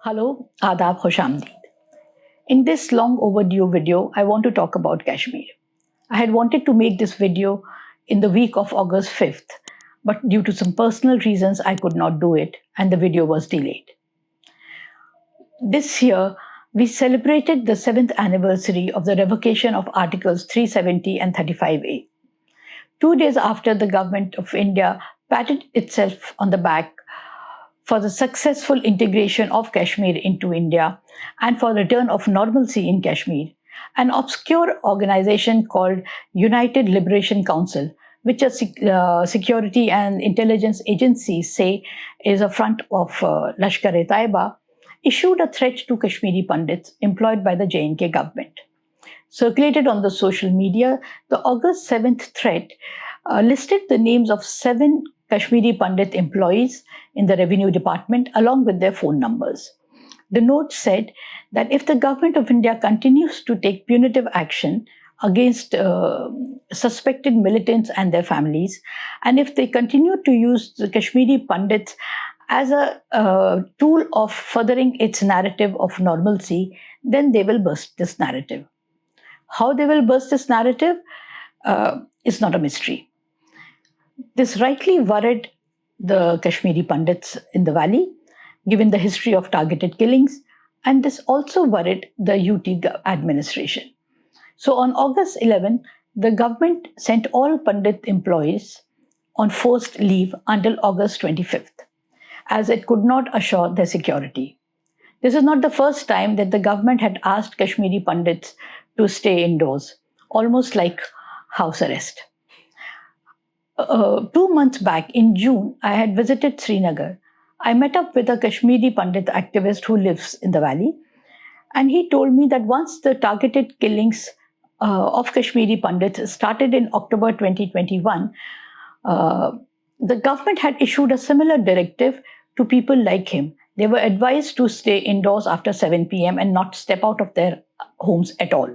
Hello, Adab Khoshamdeed. In this long overdue video, I want to talk about Kashmir. I had wanted to make this video in the week of August 5th, but due to some personal reasons, I could not do it and the video was delayed. This year, we celebrated the 7th anniversary of the revocation of Articles 370 and 35A. 2 days after the government of India patted itself on the back for the successful integration of Kashmir into India and for return of normalcy in Kashmir, an obscure organization called United Liberation Council, which security and intelligence agencies say is a front of Lashkar-e-Taiba, issued a threat to Kashmiri Pandits employed by the J&K government. Circulated on the social media, the August 7th threat listed the names of 7 Kashmiri Pandit employees in the revenue department along with their phone numbers. The note said that if the government of India continues to take punitive action against suspected militants and their families, and if they continue to use the Kashmiri Pandits as a tool of furthering its narrative of normalcy, then they will burst this narrative. How they will burst this narrative is not a mystery. This rightly worried the Kashmiri Pandits in the valley, given the history of targeted killings, and this also worried the UT administration. So on August 11, the government sent all Pandit employees on forced leave until August 25th, as it could not assure their security. This is not the first time that the government had asked Kashmiri Pandits to stay indoors, almost like house arrest. 2 months back in June, I had visited Srinagar. I met up with a Kashmiri Pandit activist who lives in the valley, and he told me that once the targeted killings of Kashmiri Pandits started in October 2021, the government had issued a similar directive to people like him. They were advised to stay indoors after 7 p.m. and not step out of their homes at all.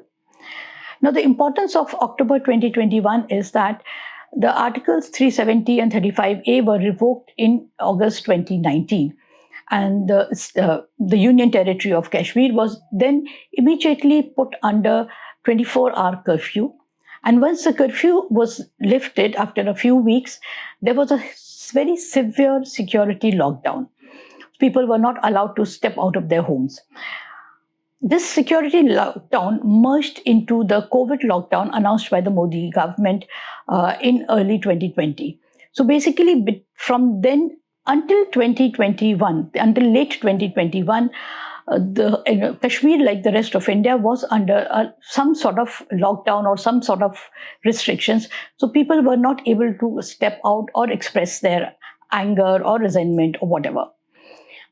Now, the importance of October 2021 is that the Articles 370 and 35A were revoked in August 2019. And the Union Territory of Kashmir was then immediately put under 24-hour curfew. And once the curfew was lifted after a few weeks, there was a very severe security lockdown. People were not allowed to step out of their homes. This security lockdown merged into the COVID lockdown announced by the Modi government in early 2020. So basically, from then until 2021, until late 2021, Kashmir, like the rest of India, was under some sort of lockdown or some sort of restrictions. So people were not able to step out or express their anger or resentment or whatever.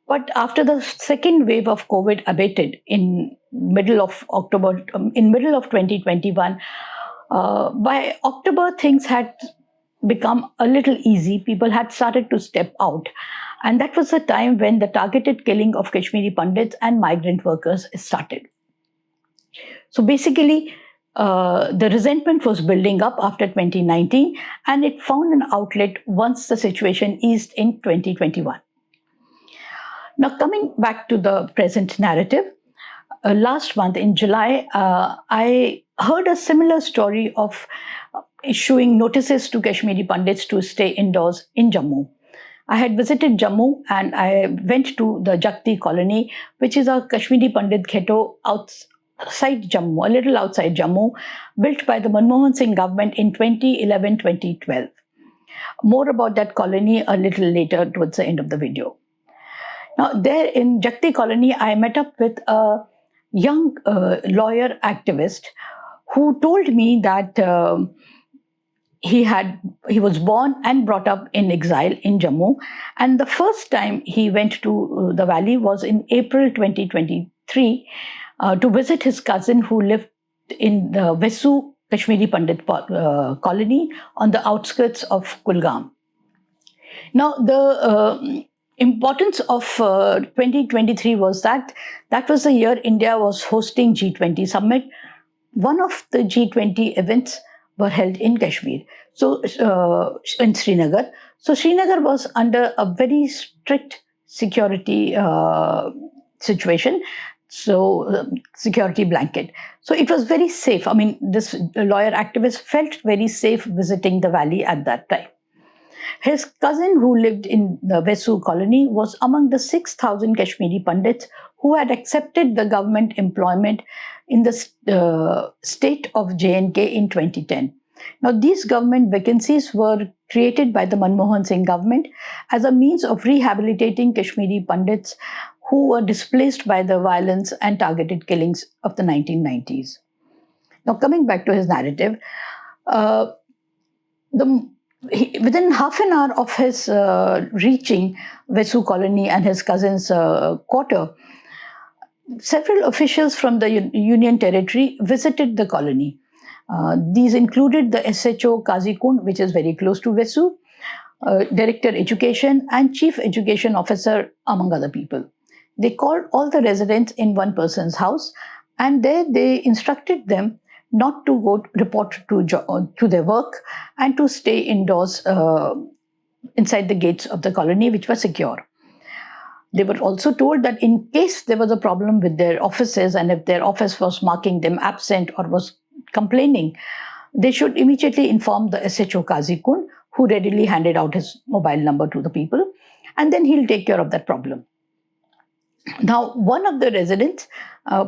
But after the second wave of COVID abated in middle of October, in middle of 2021, by October things had become a little easy. People had started to step out. And that was the time when the targeted killing of Kashmiri Pandits and migrant workers started. So basically, the resentment was building up after 2019, and it found an outlet once the situation eased in 2021. Now, coming back to the present narrative, last month in July, I heard a similar story of issuing notices to Kashmiri Pandits to stay indoors in Jammu. I had visited Jammu and I went to the Jakti colony, which is a Kashmiri Pandit ghetto outside Jammu, a little outside Jammu, built by the Manmohan Singh government in 2011-2012. More about that colony a little later towards the end of the video. Now, there in Jakti colony, I met up with a young lawyer activist who told me that he was born and brought up in exile in Jammu, and the first time he went to the valley was in April 2023 to visit his cousin who lived in the Vesu Kashmiri Pandit colony on the outskirts of Kulgam. Now, the importance of 2023 was that was the year India was hosting G20 summit. One of the G20 events were held in Kashmir, so in Srinagar. So Srinagar was under a very strict security situation. So, security blanket. So it was very safe. I mean, this lawyer activist felt very safe visiting the valley at that time. His cousin, who lived in the Vesu colony, was among the 6,000 Kashmiri Pandits who had accepted the government employment in the state of J&K in 2010. Now, these government vacancies were created by the Manmohan Singh government as a means of rehabilitating Kashmiri Pandits who were displaced by the violence and targeted killings of the 1990s. Now, coming back to his narrative, within half an hour of his reaching Vesu colony and his cousin's quarter, several officials from the Union Territory visited the colony. These included the SHO Kazikund, which is very close to Vesu, Director Education, and Chief Education Officer, among other people. They called all the residents in one person's house, and there they instructed them not to go report to their work and to stay indoors inside the gates of the colony, which were secure. They were also told that in case there was a problem with their offices and if their office was marking them absent or was complaining, they should immediately inform the SHO Kazikund, who readily handed out his mobile number to the people, and then he'll take care of that problem. Now, one of the residents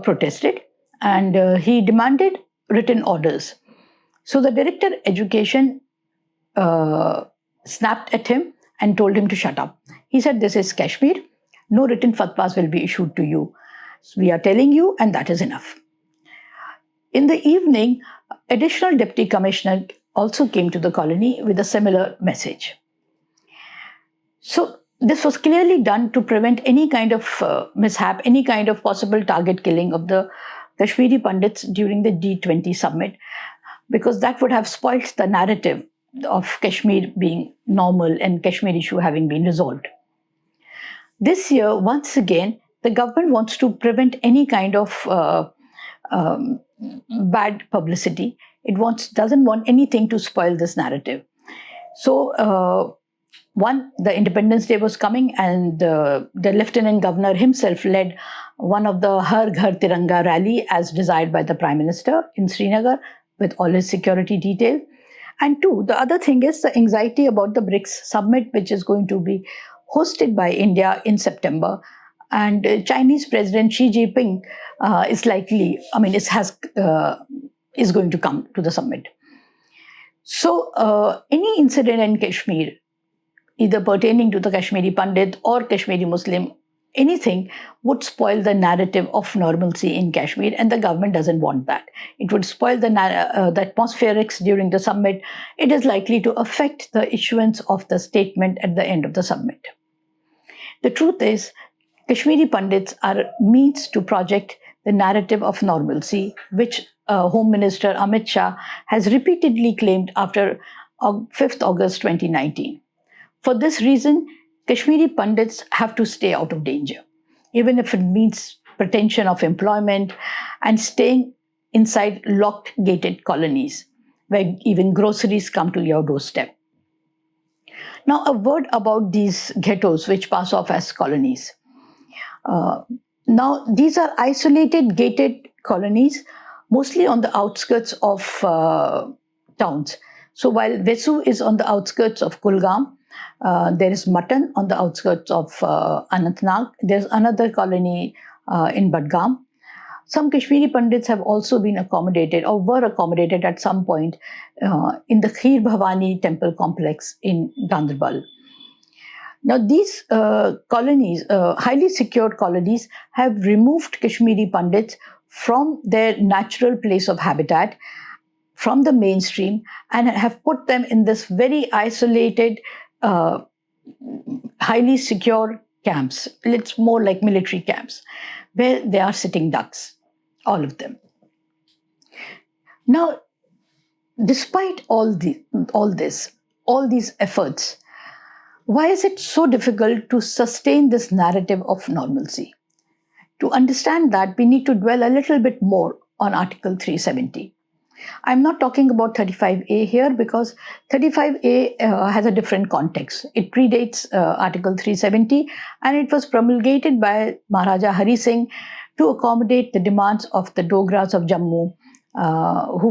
protested and he demanded written orders. So the Director Education snapped at him and told him to shut up. He said, "This is Kashmir. No written fatwas will be issued to you. We are telling you, and that is enough." In the evening, additional Deputy Commissioner also came to the colony with a similar message. So this was clearly done to prevent any kind of mishap, any kind of possible target killing of the Kashmiri Pandits during the G20 summit, because that would have spoilt the narrative of Kashmir being normal and Kashmir issue having been resolved. This year, once again, the government wants to prevent any kind of bad publicity. It doesn't want anything to spoil this narrative. So, the Independence Day was coming, and the Lieutenant Governor himself led one of the Har Ghar Tiranga rally as desired by the Prime Minister in Srinagar with all his security detail. And two, the other thing is the anxiety about the BRICS summit, which is going to be hosted by India in September. And Chinese President Xi Jinping is going to come to the summit. So any incident in Kashmir, either pertaining to the Kashmiri Pandit or Kashmiri Muslim, anything would spoil the narrative of normalcy in Kashmir, and the government doesn't want that. It would spoil the atmospherics during the summit. It is likely to affect the issuance of the statement at the end of the summit. The truth is, Kashmiri Pandits are means to project the narrative of normalcy, which Home Minister Amit Shah has repeatedly claimed after 5th August 2019. For this reason, Kashmiri Pandits have to stay out of danger, even if it means pretension of employment and staying inside locked, gated colonies, where even groceries come to your doorstep. Now, a word about these ghettos, which pass off as colonies. Now, these are isolated, gated colonies, mostly on the outskirts of towns. So while Vesu is on the outskirts of Kulgam, there is Mutton on the outskirts of Anantnag. There's another colony in Badgam. Some Kashmiri Pandits have also been accommodated or were accommodated at some point in the Kheer Bhavani temple complex in Ganderbal. Now, these colonies, highly secured colonies, have removed Kashmiri Pandits from their natural place of habitat, from the mainstream, and have put them in this very isolated, highly secure camps. It's more like military camps, where they are sitting ducks, all of them. Now, despite all these efforts, why is it so difficult to sustain this narrative of normalcy? To understand that, we need to dwell a little bit more on Article 370. I'm not talking about 35A here because 35A has a different context. It predates Article 370 and it was promulgated by Maharaja Hari Singh to accommodate the demands of the Dogras of Jammu who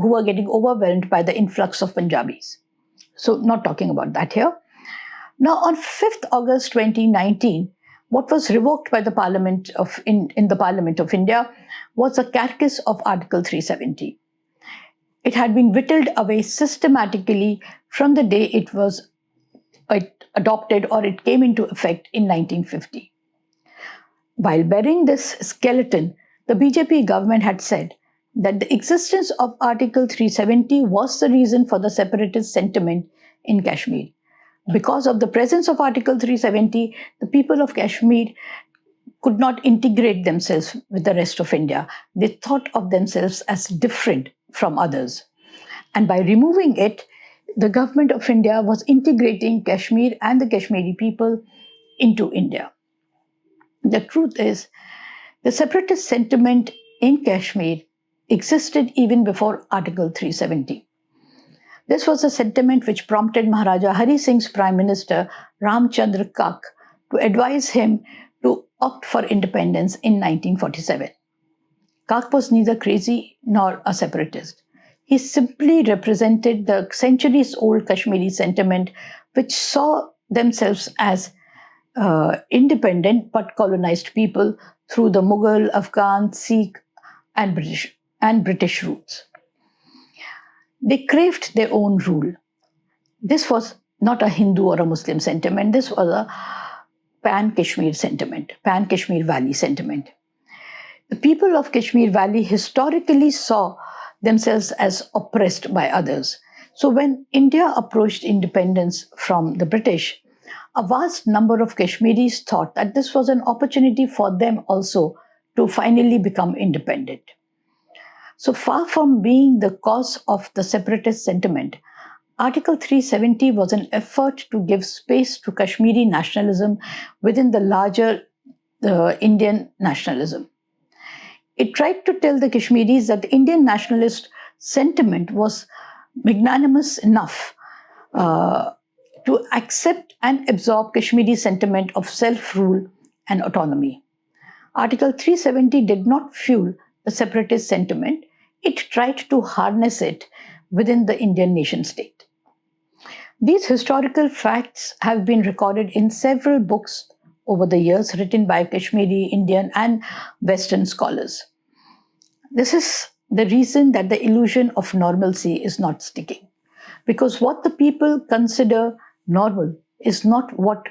were getting overwhelmed by the influx of Punjabis. So not talking about that here. Now on 5th August 2019, what was revoked by the Parliament in the Parliament of India was the carcass of Article 370. It had been whittled away systematically from the day it was adopted or it came into effect in 1950. While burying this skeleton, the BJP government had said that the existence of Article 370 was the reason for the separatist sentiment in Kashmir. Because of the presence of Article 370, the people of Kashmir could not integrate themselves with the rest of India. They thought of themselves as different from others. And by removing it, the government of India was integrating Kashmir and the Kashmiri people into India. The truth is, the separatist sentiment in Kashmir existed even before Article 370. This was a sentiment which prompted Maharaja Hari Singh's Prime Minister Ramchandra Kak to advise him to opt for independence in 1947. Kak was neither crazy nor a separatist. He simply represented the centuries-old Kashmiri sentiment which saw themselves as independent but colonized people through the Mughal, Afghan, Sikh and British roots. They craved their own rule. This was not a Hindu or a Muslim sentiment. This was a pan-Kashmir sentiment, pan-Kashmir Valley sentiment. The people of Kashmir Valley historically saw themselves as oppressed by others. So when India approached independence from the British, a vast number of Kashmiris thought that this was an opportunity for them also to finally become independent. So far from being the cause of the separatist sentiment, Article 370 was an effort to give space to Kashmiri nationalism within the larger Indian nationalism. It tried to tell the Kashmiris that the Indian nationalist sentiment was magnanimous enough to accept and absorb Kashmiri sentiment of self-rule and autonomy. Article 370 did not fuel the separatist sentiment. It tried to harness it within the Indian nation state. These historical facts have been recorded in several books over the years written by Kashmiri, Indian and Western scholars. This is the reason that the illusion of normalcy is not sticking. Because what the people consider normal is not what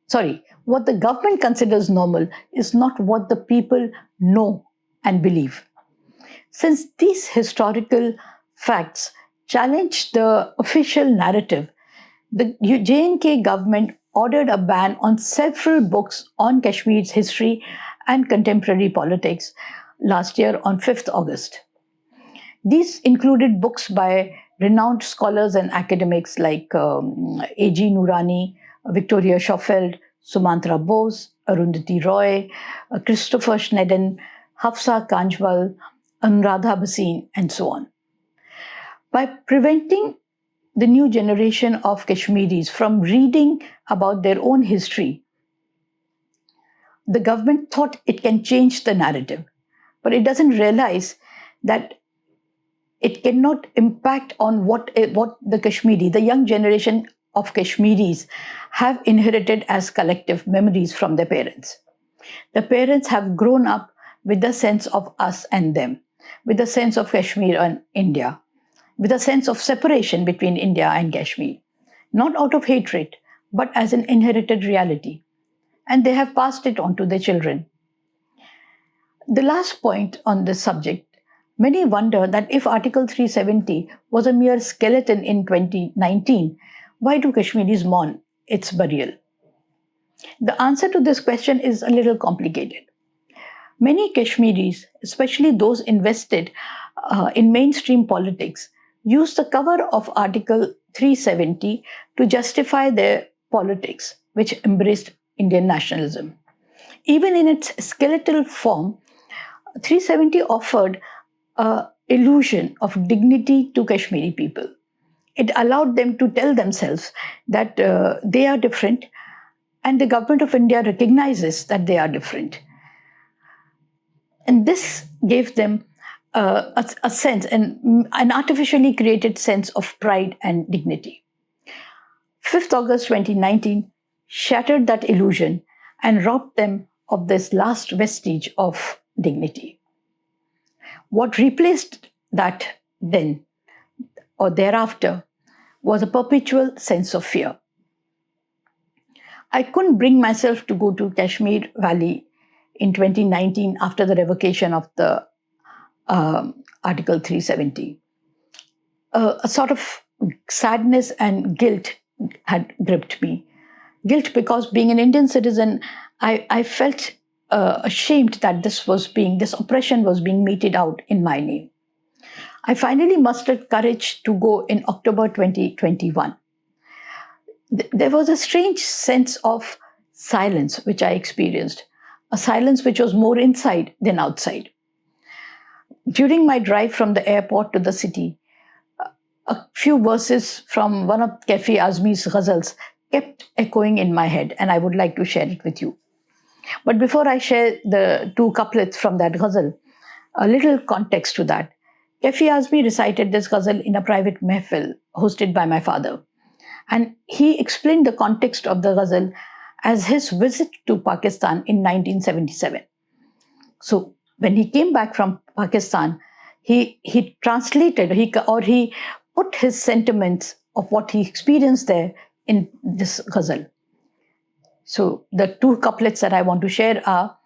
the government considers normal is not what the people know and believe. Since these historical facts challenged the official narrative, the J&K government ordered a ban on several books on Kashmir's history and contemporary politics last year on 5th August. These included books by renowned scholars and academics like A.G. Noorani, Victoria Schofield, Sumantra Bose, Arundhati Roy, Christopher Schnedden, Hafsa Kanjwal, Anuradha Bhasin, and so on. By preventing the new generation of Kashmiris from reading about their own history, the government thought it can change the narrative, but it doesn't realize that it cannot impact on what the Kashmiri, the young generation of Kashmiris have inherited as collective memories from their parents. The parents have grown up with the sense of us and them, with the sense of Kashmir and India, with a sense of separation between India and Kashmir, not out of hatred, but as an inherited reality. And they have passed it on to their children. The last point on this subject, many wonder that if Article 370 was a mere skeleton in 2019, why do Kashmiris mourn its burial? The answer to this question is a little complicated. Many Kashmiris, especially those invested in mainstream politics, use the cover of Article 370 to justify their politics, which embraced Indian nationalism. Even in its skeletal form, 370 offered a illusion of dignity to Kashmiri people. It allowed them to tell themselves that they are different, and the government of India recognizes that they are different. And this gave them a sense, an artificially created sense of pride and dignity. 5th August 2019 shattered that illusion and robbed them of this last vestige of dignity. What replaced that then or thereafter was a perpetual sense of fear. I couldn't bring myself to go to Kashmir Valley in 2019 after the revocation of the Article 370. A sort of sadness and guilt had gripped me. Guilt because being an Indian citizen, I felt ashamed that this oppression was being meted out in my name. I finally mustered courage to go in October 2021. There was a strange sense of silence which I experienced, a silence which was more inside than outside. During my drive from the airport to the city, a few verses from one of Kaifi Azmi's ghazals kept echoing in my head, and I would like to share it with you. But before I share the two couplets from that ghazal, a little context to that. Kaifi Azmi recited this ghazal in a private mehfil hosted by my father. And he explained the context of the ghazal as his visit to Pakistan in 1977. So when he came back from Pakistan, he translated, he put his sentiments of what he experienced there in this ghazal. So the two couplets that I want to share are,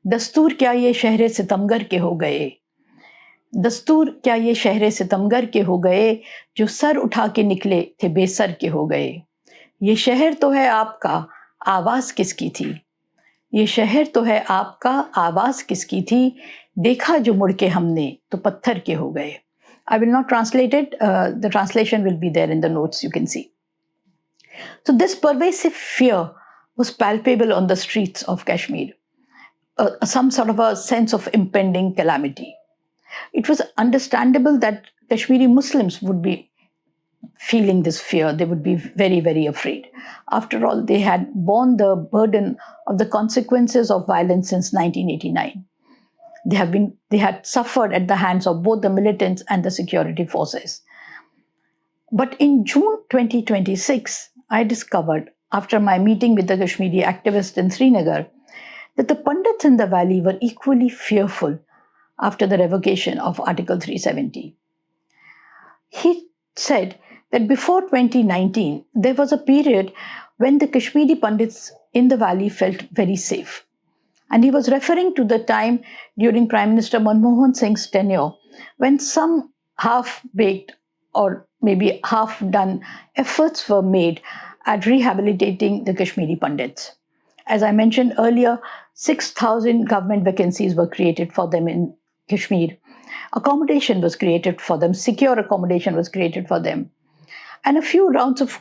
Dastoor kya ye shehr-e-sitamgar ke ho gaye. दस्तूर क्या ये शहरे सितमगर के हो गए जो sir उठा के निकले थे बेसर के हो गए. ये शहर तो है आपका, आवाज किसकी थी. ये शहर तो है आपका, आवाज किसकी थी. देखा जो मुड़ के हमने तो पत्थर के हो गए. I will not translate it. The translation will be there in the notes, you can see. So this pervasive fear was palpable on the streets of Kashmir. Some sort of a sense of impending calamity. It was understandable that Kashmiri Muslims would be feeling this fear. They would be very, very afraid. After all, they had borne the burden of the consequences of violence since 1989. They had suffered at the hands of both the militants and the security forces. But in June 2026, I discovered, after my meeting with the Kashmiri activists in Srinagar, that the Pandits in the valley were equally fearful after the revocation of Article 370. He said that before 2019, there was a period when the Kashmiri Pandits in the valley felt very safe. And he was referring to the time during Prime Minister Manmohan Singh's tenure, when some half-baked or maybe half-done efforts were made at rehabilitating the Kashmiri Pandits. As I mentioned earlier, 6,000 government vacancies were created for them in Kashmir. Accommodation was created for them, secure accommodation was created for them. And a few rounds of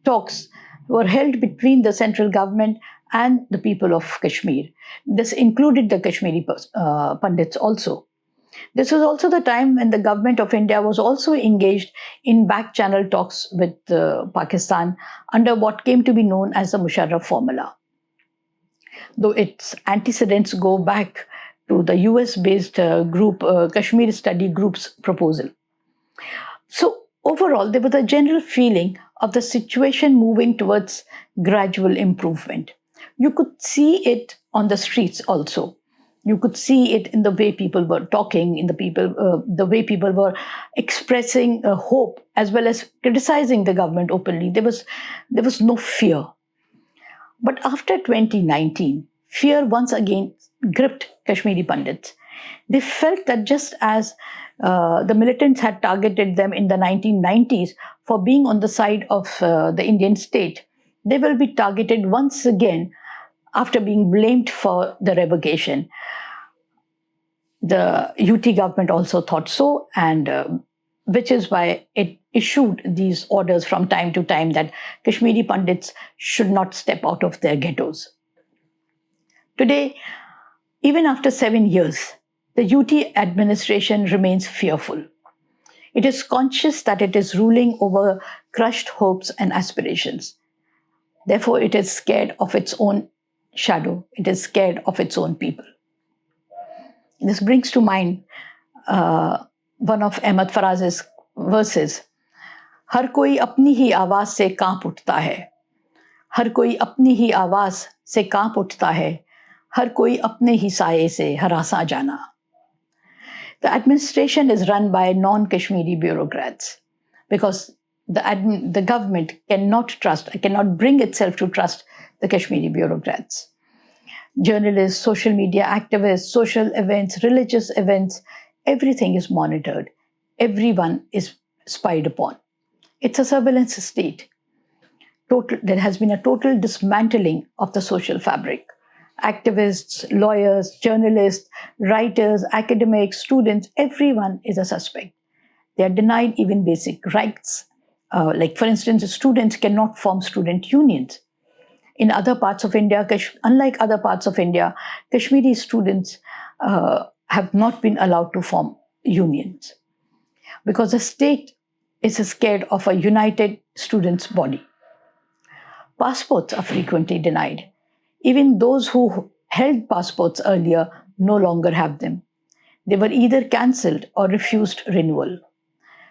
talks were held between the central government and the people of Kashmir. This included the Kashmiri Pandits also. This was also the time when the government of India was also engaged in back-channel talks with Pakistan under what came to be known as the Musharraf formula. Though its antecedents go back to the US-based group, Kashmir Study Group's proposal. So overall, there was a general feeling of the situation moving towards gradual improvement. You could see it on the streets also. You could see it in the way people were talking, in the way people were expressing hope as well as criticizing the government openly. There was no fear. But after 2019, fear once again gripped Kashmiri Pandits. They felt that just as the militants had targeted them in the 1990s for being on the side of the Indian state, they will be targeted once again after being blamed for the revocation. The UT government also thought so, and which is why it issued these orders from time to time that Kashmiri Pandits should not step out of their ghettos. Today, even after 7 years, The UT administration remains fearful. It is conscious that it is ruling over crushed hopes and aspirations. Therefore, it is scared of its own shadow. It is scared of its own people. This brings to mind one of Ahmad Faraz's verses. हर कोई अपनी ही आवाज से कांप उठता है, हर कोई अपनी ही आवाज से कांप उठता है, हर कोई अपने ही साये से हिरांसा जाना. The administration is run by non-Kashmiri bureaucrats because the government cannot bring itself to trust the Kashmiri bureaucrats. Journalists, social media activists, social events, religious events, everything is monitored. Everyone is spied upon. It's a surveillance state. There has been a total dismantling of the social fabric. Activists, lawyers, journalists, writers, academics, students, everyone is a suspect. They are denied even basic rights. Like, for instance, students cannot form student unions. In other parts of India, unlike other parts of India, Kashmiri students have not been allowed to form unions because the state is scared of a united students' body. Passports are frequently denied. Even those who held passports earlier no longer have them. They were either cancelled or refused renewal.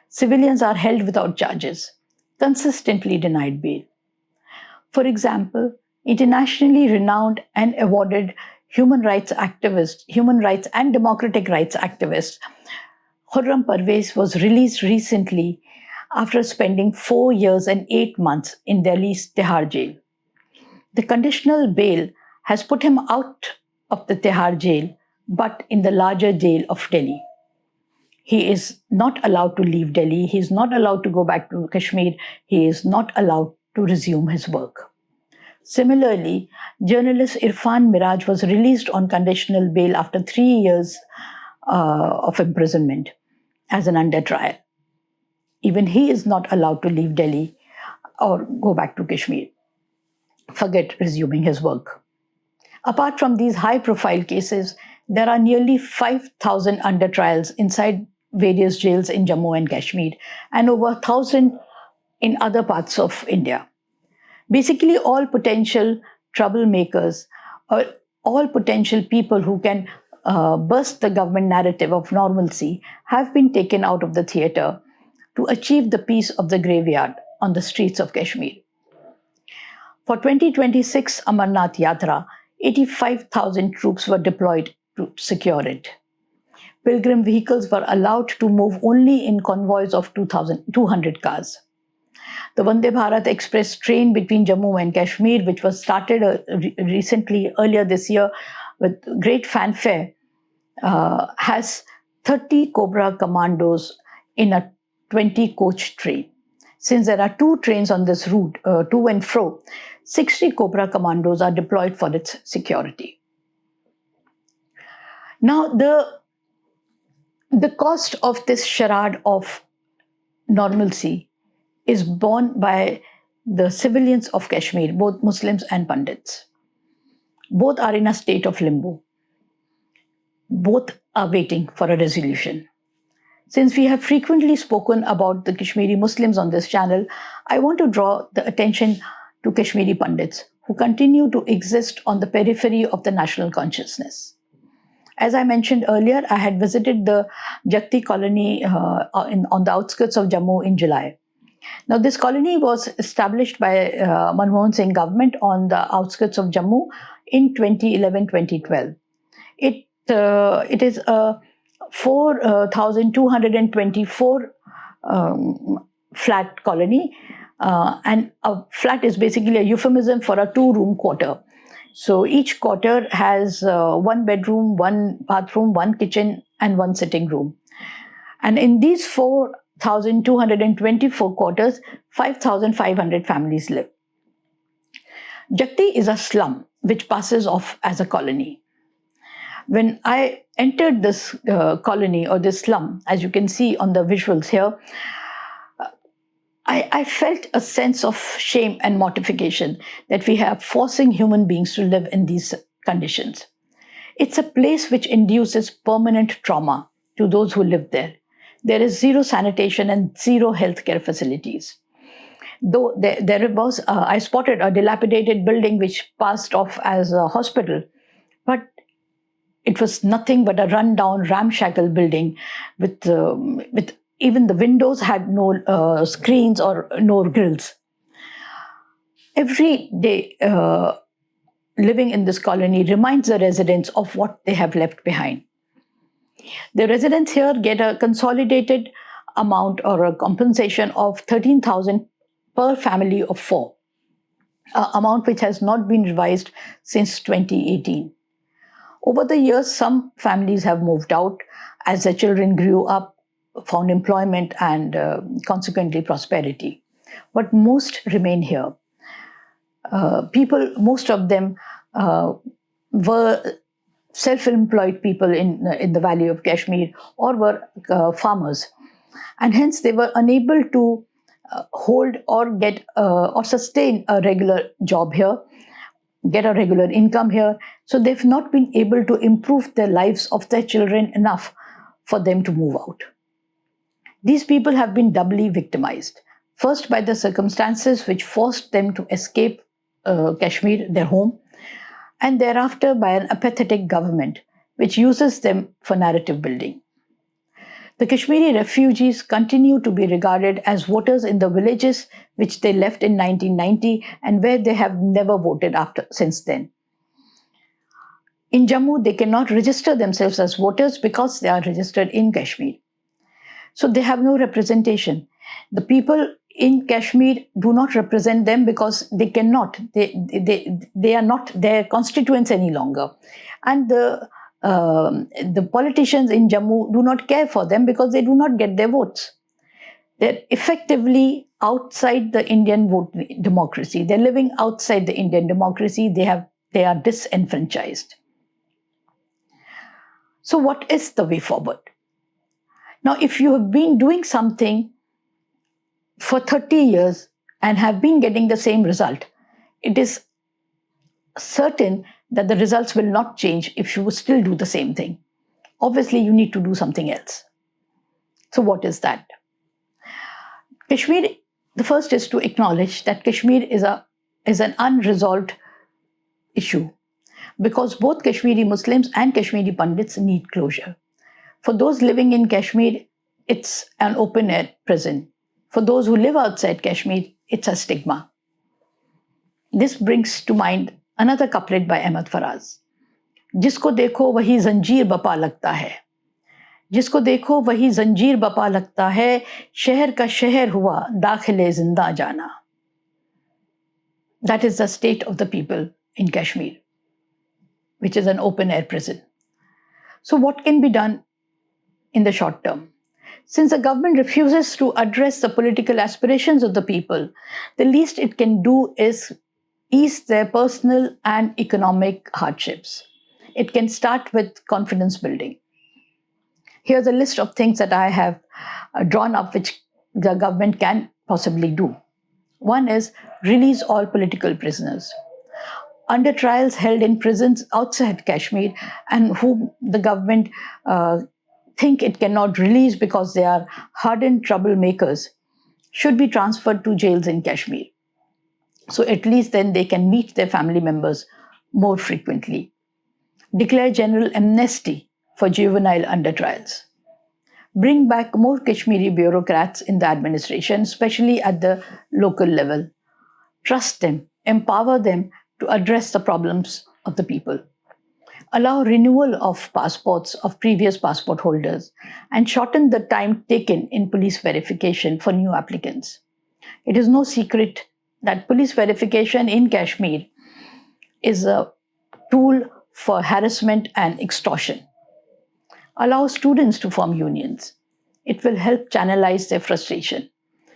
Civilians are held without charges, consistently denied bail. For example, internationally renowned and awarded human rights and democratic rights activist Khurram Parvez was released recently after spending 4 years and 8 months in Delhi's Tihar jail. The conditional bail has put him out of the Tihar jail, but in the larger jail of Delhi. He is not allowed to leave Delhi. He is not allowed to go back to Kashmir. He is not allowed to resume his work. Similarly, journalist Irfan Miraj was released on conditional bail after 3 years of imprisonment as an under trial. Even he is not allowed to leave Delhi or go back to Kashmir. Forget resuming his work. Apart from these high-profile cases, there are nearly 5,000 under trials inside various jails in Jammu and Kashmir and over 1,000 in other parts of India. Basically, all potential troublemakers or all potential people who can burst the government narrative of normalcy have been taken out of the theatre to achieve the peace of the graveyard on the streets of Kashmir. For 2026 Amarnath Yatra, 85,000 troops were deployed to secure it. Pilgrim vehicles were allowed to move only in convoys of 200 cars. The Vande Bharat Express train between Jammu and Kashmir, which was started earlier this year with great fanfare, has 30 Cobra commandos in a 20-coach train. Since there are 2 trains on this route, to and fro, 60 Cobra commandos are deployed for its security. Now, the cost of this charade of normalcy is borne by the civilians of Kashmir, both Muslims and Pandits. Both are in a state of limbo. Both are waiting for a resolution. Since we have frequently spoken about the Kashmiri Muslims on this channel, I want to draw the attention to Kashmiri Pandits who continue to exist on the periphery of the national consciousness. As I mentioned earlier, I had visited the Jakti colony on the outskirts of Jammu in July. Now, this colony was established by Manmohan Singh government on the outskirts of Jammu in 2011-2012. It is a 4,224 flat colony, and a flat is basically a euphemism for a 2-room quarter. So each quarter has 1 bedroom, 1 bathroom, 1 kitchen, and 1 sitting room. And in these 4,224 quarters, 5,500 families live. Jakti is a slum which passes off as a colony. When I entered this colony or this slum, as you can see on the visuals here, I felt a sense of shame and mortification that we are forcing human beings to live in these conditions. It's a place which induces permanent trauma to those who live there. There is zero sanitation and zero healthcare facilities. Though there was, I spotted a dilapidated building which passed off as a hospital, but it was nothing but a run-down, ramshackle building with even the windows had no screens or no grills. Every day, living in this colony reminds the residents of what they have left behind. The residents here get a consolidated amount or a compensation of 13,000 per family of four, an amount which has not been revised since 2018. Over the years, some families have moved out as their children grew up, found employment, and consequently prosperity. But most remain here. Most of them were self-employed people in the Valley of Kashmir or were farmers. And hence they were unable to hold or get or sustain a regular job here, get a regular income here. So they've not been able to improve the lives of their children enough for them to move out. These people have been doubly victimized. First, by the circumstances which forced them to escape Kashmir, their home, and thereafter by an apathetic government which uses them for narrative building. The Kashmiri refugees continue to be regarded as voters in the villages which they left in 1990 and where they have never voted since then. In Jammu, they cannot register themselves as voters because they are registered in Kashmir. So they have no representation. The people in Kashmir do not represent them because they cannot. They are not their constituents any longer. And the politicians in Jammu do not care for them because they do not get their votes. They're effectively outside the Indian vote democracy. They're living outside the Indian democracy. They are disenfranchised. So what is the way forward? Now, if you have been doing something for 30 years and have been getting the same result, it is certain that the results will not change if you still do the same thing. Obviously, you need to do something else. So what is that? Kashmir, the first is to acknowledge that Kashmir is an unresolved issue because both Kashmiri Muslims and Kashmiri Pandits need closure. For those living in Kashmir, it's an open-air prison. For those who live outside Kashmir, it's a stigma. This brings to mind another couplet by Ahmad Faraz. Jisko dekho wahi zanjeer bapa lagta hai. Jisko dekho wahi zanjeer bapa lagta hai. Sheher ka sheher hua dakhile zinda jaana. That is the state of the people in Kashmir, which is an open-air prison. So what can be done in the short term? Since the government refuses to address the political aspirations of the people, the least it can do is ease their personal and economic hardships. It can start with confidence building. Here's a list of things that I have drawn up which the government can possibly do. One is release all political prisoners. Under trials held in prisons outside Kashmir and whom the government think it cannot release because they are hardened troublemakers should be transferred to jails in Kashmir. So at least then they can meet their family members more frequently. Declare general amnesty for juvenile under trials. Bring back more Kashmiri bureaucrats in the administration, especially at the local level. Trust them, empower them to address the problems of the people. Allow renewal of passports of previous passport holders and shorten the time taken in police verification for new applicants. It is no secret that police verification in Kashmir is a tool for harassment and extortion. Allow students to form unions. It will help channelize their frustration.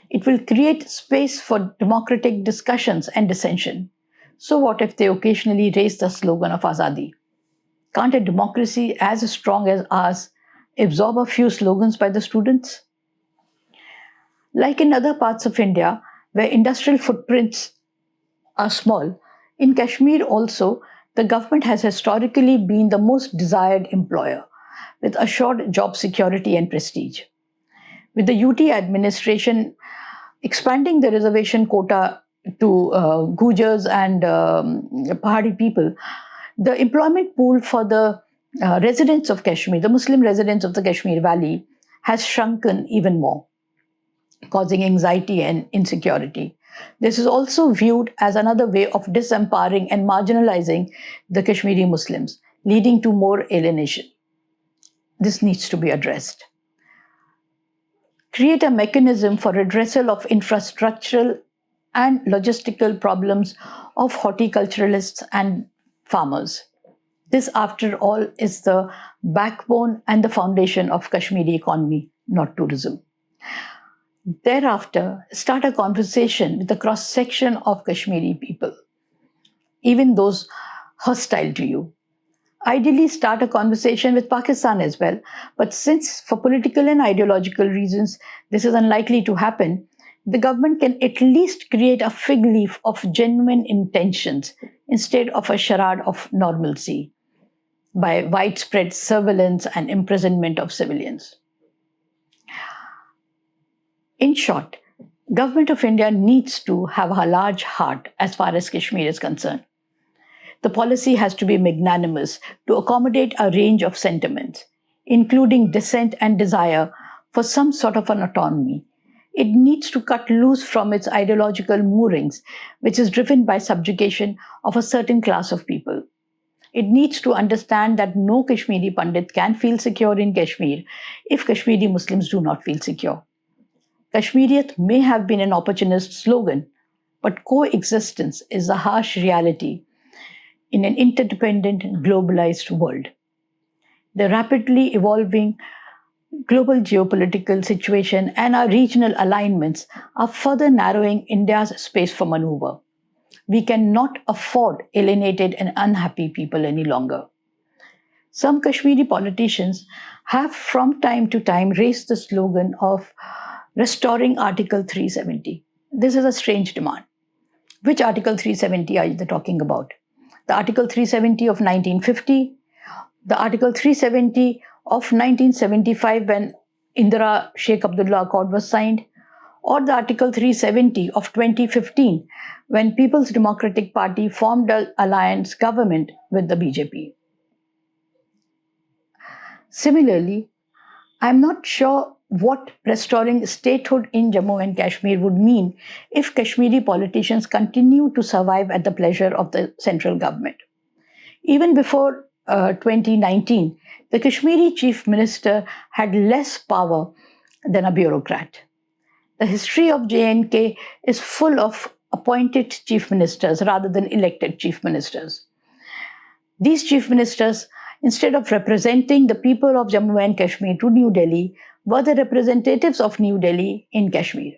It will create space for democratic discussions and dissension. So what if they occasionally raise the slogan of Azadi? Can't a democracy as strong as ours absorb a few slogans by the students? Like in other parts of India, where industrial footprints are small, in Kashmir also, the government has historically been the most desired employer, with assured job security and prestige. With the UT administration expanding the reservation quota to Gujars and Pahari people, the employment pool for the residents of Kashmir, the Muslim residents of the Kashmir Valley, has shrunken even more, causing anxiety and insecurity. This is also viewed as another way of disempowering and marginalizing the Kashmiri Muslims, leading to more alienation. This needs to be addressed. Create a mechanism for redressal of infrastructural and logistical problems of horticulturalists and farmers. This, after all, is the backbone and the foundation of Kashmiri economy, not tourism. Thereafter, start a conversation with the cross-section of Kashmiri people, even those hostile to you. Ideally, start a conversation with Pakistan as well, but since for political and ideological reasons this is unlikely to happen, the government can at least create a fig leaf of genuine intentions instead of a charade of normalcy by widespread surveillance and imprisonment of civilians. In short, Government of India needs to have a large heart as far as Kashmir is concerned. The policy has to be magnanimous to accommodate a range of sentiments, including dissent and desire for some sort of an autonomy. It needs to cut loose from its ideological moorings, which is driven by subjugation of a certain class of people. It needs to understand that no Kashmiri Pandit can feel secure in Kashmir if Kashmiri Muslims do not feel secure. Kashmiriyat may have been an opportunist slogan, but coexistence is a harsh reality in an interdependent, globalized world. The rapidly evolving global geopolitical situation and our regional alignments are further narrowing India's space for maneuver. We cannot afford alienated and unhappy people any longer. Some Kashmiri politicians have from time to time raised the slogan of restoring Article 370. This is a strange demand. Which Article 370 are you talking about? The Article 370 of 1950, the Article 370 of 1975 when Indira Sheikh Abdullah Accord was signed, or the Article 370 of 2015 when People's Democratic Party formed an alliance government with the BJP. Similarly, I'm not sure what restoring statehood in Jammu and Kashmir would mean if Kashmiri politicians continue to survive at the pleasure of the central government. Even before 2019, the Kashmiri chief minister had less power than a bureaucrat. The history of J&K is full of appointed chief ministers rather than elected chief ministers. These chief ministers, instead of representing the people of Jammu and Kashmir to New Delhi, were the representatives of New Delhi in Kashmir.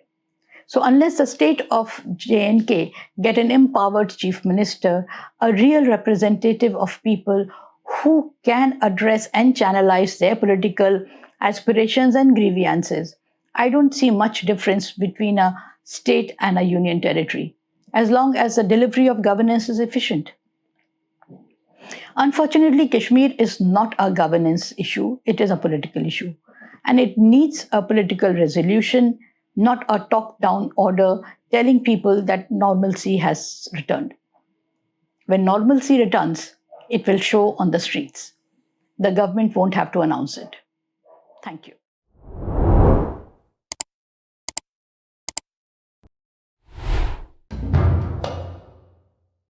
So unless the state of J&K get an empowered chief minister, a real representative of people who can address and channelize their political aspirations and grievances, I don't see much difference between a state and a union territory, as long as the delivery of governance is efficient. Unfortunately, Kashmir is not a governance issue, it is a political issue. And it needs a political resolution, not a top-down order telling people that normalcy has returned. When normalcy returns, it will show on the streets. The government won't have to announce it. Thank you.